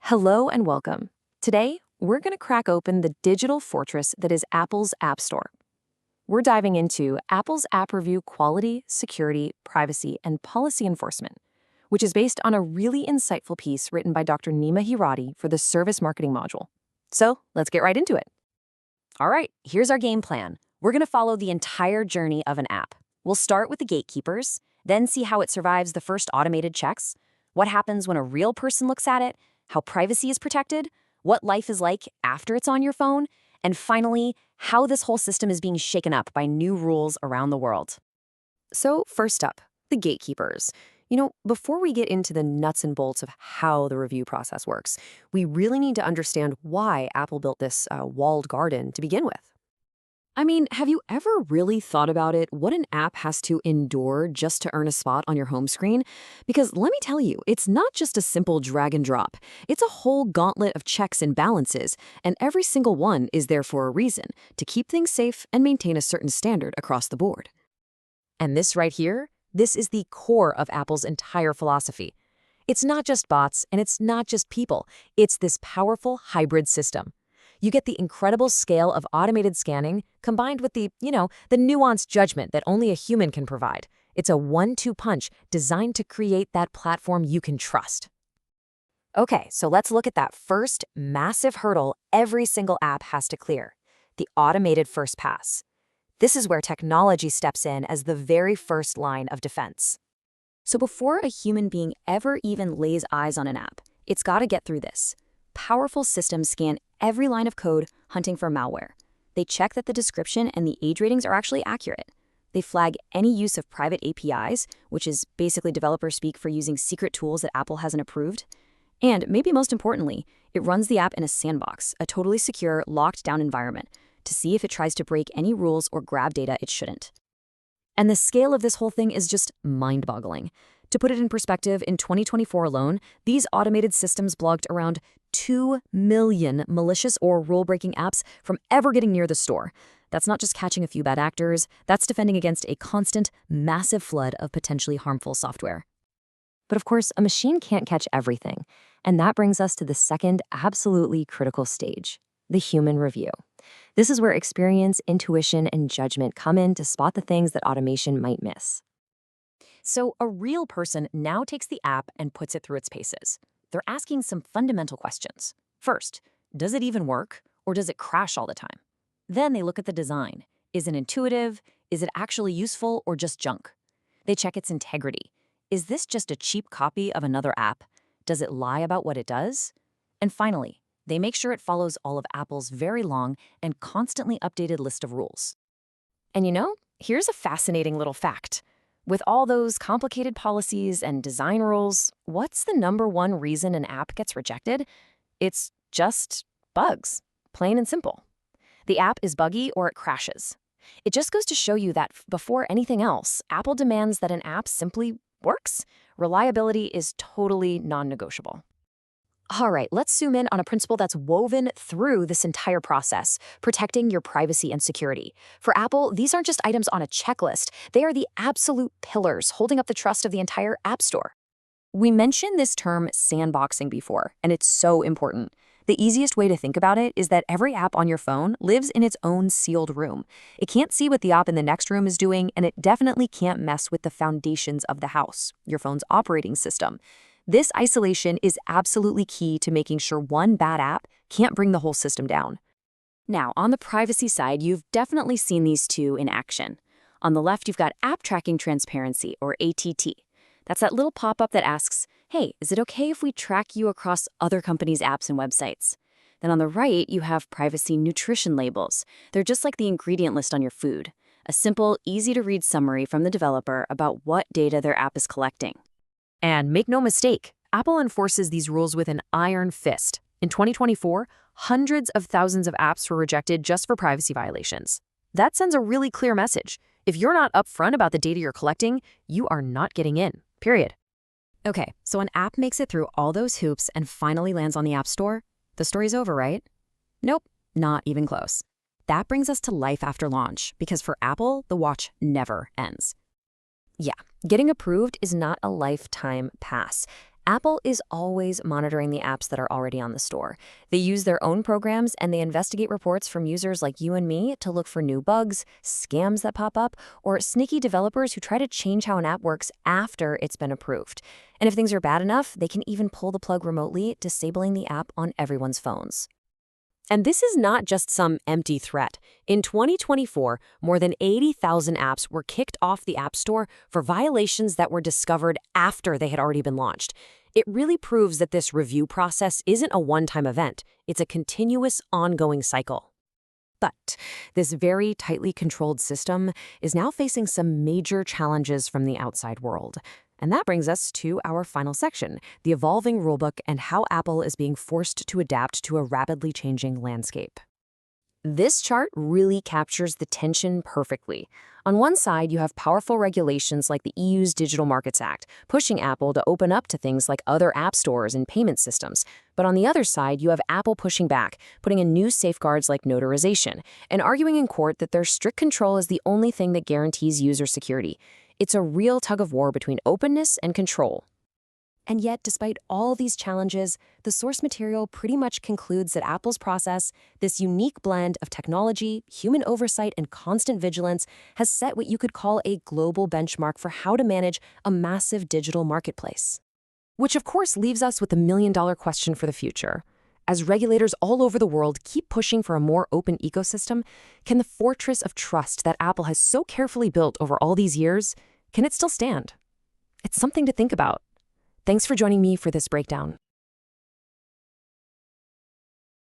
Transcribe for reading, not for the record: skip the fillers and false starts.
Hello and welcome. Today, we're going to crack open the digital fortress that is Apple's App Store. We're diving into Apple's app review quality, security, privacy, and policy enforcement, which is based on a really insightful piece written by Dr. Nima Heirati for the service marketing module. So let's get right into it. All right, here's our game plan. We're going to follow the entire journey of an app. We'll start with the gatekeepers, then see how it survives the first automated checks, what happens when a real person looks at it, how privacy is protected, what life is like after it's on your phone, and finally, how this whole system is being shaken up by new rules around the world. So first up, the gatekeepers. Before we get into the nuts and bolts of how the review process works, we really need to understand why Apple built this walled garden to begin with. I mean, have you ever really thought about it, what an app has to endure just to earn a spot on your home screen? Because let me tell you, it's not just a simple drag and drop. It's a whole gauntlet of checks and balances, and every single one is there for a reason, to keep things safe and maintain a certain standard across the board. And this right here, this is the core of Apple's entire philosophy. It's not just bots, and it's not just people. It's this powerful hybrid system. You get the incredible scale of automated scanning combined with the nuanced judgment that only a human can provide. It's a one-two punch designed to create that platform you can trust. Okay, so let's look at that first massive hurdle every single app has to clear, the automated first pass. This is where technology steps in as the very first line of defense. So before a human being ever even lays eyes on an app, it's got to get through this. Powerful systems scan every line of code, hunting for malware. They check that the description and the age ratings are actually accurate. They flag any use of private APIs, which is basically developer speak for using secret tools that Apple hasn't approved. And maybe most importantly, it runs the app in a sandbox, a totally secure, locked-down environment, to see if it tries to break any rules or grab data it shouldn't. And the scale of this whole thing is just mind-boggling. To put it in perspective, in 2024 alone, these automated systems blocked around 2 million malicious or rule-breaking apps from ever getting near the store. That's not just catching a few bad actors, that's defending against a constant, massive flood of potentially harmful software. But of course, a machine can't catch everything. And that brings us to the second absolutely critical stage, the human review. This is where experience, intuition, and judgment come in to spot the things that automation might miss. So a real person now takes the app and puts it through its paces. They're asking some fundamental questions. First, does it even work, or does it crash all the time? Then they look at the design. Is it intuitive? Is it actually useful, or just junk? They check its integrity. Is this just a cheap copy of another app? Does it lie about what it does? And finally, they make sure it follows all of Apple's very long and constantly updated list of rules. And here's a fascinating little fact. With all those complicated policies and design rules, what's the number one reason an app gets rejected? It's just bugs, plain and simple. The app is buggy or it crashes. It just goes to show you that before anything else, Apple demands that an app simply works. Reliability is totally non-negotiable. All right, let's zoom in on a principle that's woven through this entire process, protecting your privacy and security. For Apple, these aren't just items on a checklist. They are the absolute pillars holding up the trust of the entire App Store. We mentioned this term sandboxing before, and it's so important. The easiest way to think about it is that every app on your phone lives in its own sealed room. It can't see what the app in the next room is doing, and it definitely can't mess with the foundations of the house, your phone's operating system. This isolation is absolutely key to making sure one bad app can't bring the whole system down. Now, on the privacy side, you've definitely seen these two in action. On the left, you've got App Tracking Transparency, or ATT. That's that little pop-up that asks, hey, is it okay if we track you across other companies' apps and websites? Then on the right, you have privacy nutrition labels. They're just like the ingredient list on your food. A simple, easy-to-read summary from the developer about what data their app is collecting. And make no mistake, Apple enforces these rules with an iron fist. In 2024, hundreds of thousands of apps were rejected just for privacy violations. That sends a really clear message. If you're not upfront about the data you're collecting, you are not getting in, period. Okay, so an app makes it through all those hoops and finally lands on the App Store. The story's over, right? Nope, not even close. That brings us to life after launch, because for Apple, the watch never ends. Yeah, getting approved is not a lifetime pass. Apple is always monitoring the apps that are already on the store. They use their own programs and they investigate reports from users like you and me to look for new bugs, scams that pop up, or sneaky developers who try to change how an app works after it's been approved. And if things are bad enough, they can even pull the plug remotely, disabling the app on everyone's phones. And this is not just some empty threat. In 2024, more than 80,000 apps were kicked off the App Store for violations that were discovered after they had already been launched. It really proves that this review process isn't a one-time event. It's a continuous, ongoing cycle. But this very tightly controlled system is now facing some major challenges from the outside world. And that brings us to our final section, the evolving rulebook and how Apple is being forced to adapt to a rapidly changing landscape. This chart really captures the tension perfectly. On one side, you have powerful regulations like the EU's Digital Markets Act, pushing Apple to open up to things like other app stores and payment systems. But on the other side, you have Apple pushing back, putting in new safeguards like notarization, and arguing in court that their strict control is the only thing that guarantees user security. It's a real tug-of-war between openness and control. And yet, despite all these challenges, the source material pretty much concludes that Apple's process, this unique blend of technology, human oversight, and constant vigilance, has set what you could call a global benchmark for how to manage a massive digital marketplace. Which, of course, leaves us with the million-dollar question for the future. As regulators all over the world keep pushing for a more open ecosystem, can the fortress of trust that Apple has so carefully built over all these years, can it still stand? It's something to think about. Thanks for joining me for this breakdown.